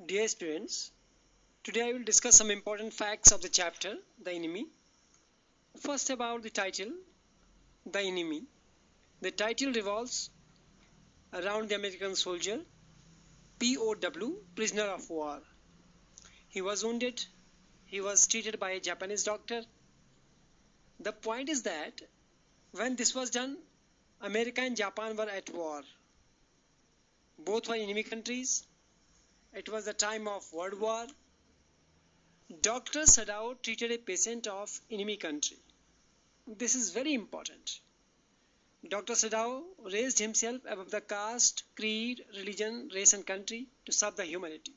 Dear students, today I will discuss some important facts of the chapter, The Enemy. First, about the title, The Enemy. The title revolves around the American soldier, POW, prisoner of war. He was wounded, he was treated by a Japanese doctor. The point is that when this was done, America and Japan were at war. Both were enemy countries. It was the time of World War. Dr. Sadao treated a patient of enemy country. This is very important. Dr. Sadao raised himself above the caste, creed, religion, race and country to serve the humanity.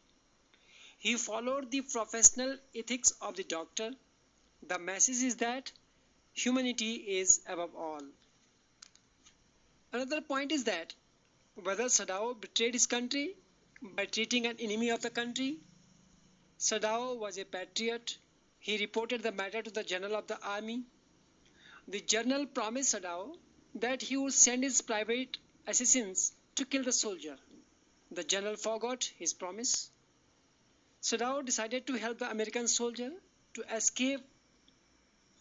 He followed the professional ethics of the doctor. The message is that humanity is above all. Another point is that whether Sadao betrayed his country by treating an enemy of the country, Sadao was a patriot. He reported the matter to the general of the army. The general promised Sadao that he would send his private assassins to kill the soldier. The general forgot his promise. Sadao decided to help the American soldier to escape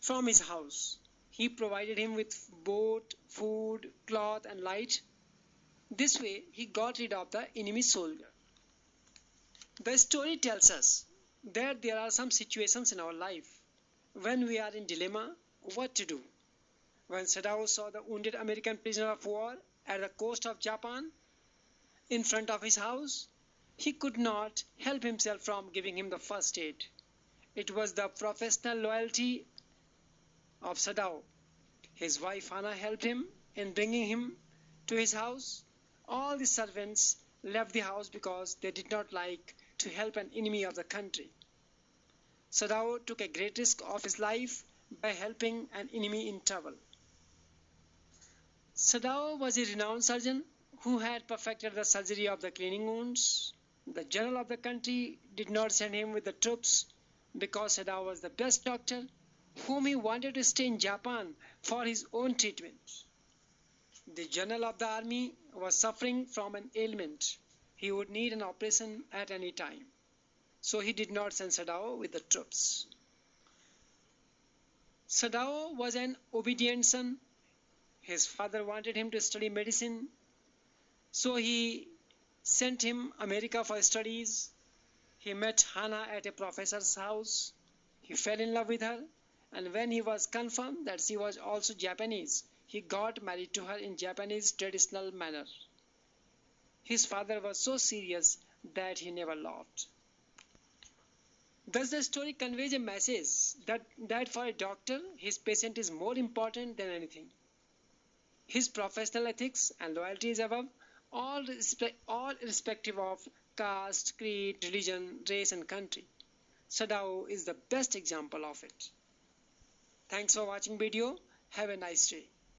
from his house. He provided him with boat, food, cloth and light. This way he got rid of the enemy soldier. The story tells us that there are some situations in our life when we are in dilemma what to do. When Sadao saw the wounded American prisoner of war at the coast of Japan in front of his house, he could not help himself from giving him the first aid. It was the professional loyalty of Sadao. His wife Hana helped him in bringing him to his house. All the servants left the house because they did not like to help an enemy of the country. Sadao took a great risk of his life by helping an enemy in trouble. Sadao was a renowned surgeon who had perfected the surgery of the cleaning wounds. The general of the country did not send him with the troops because Sadao was the best doctor whom he wanted to stay in Japan for his own treatment. The general of the army was suffering from an ailment. He would need an operation at any time. So he did not send Sadao with the troops. Sadao was an obedient son. His father wanted him to study medicine. So he sent him America for studies. He met Hana at a professor's house. He fell in love with her. And when he was confirmed that she was also Japanese, he got married to her in Japanese traditional manner. His father was so serious that he never laughed. Thus the story conveys a message that for a doctor, his patient is more important than anything. His professional ethics and loyalty is above all irrespective of caste, creed, religion, race and country. Sadao is the best example of it. Thanks for watching video. Have a nice day.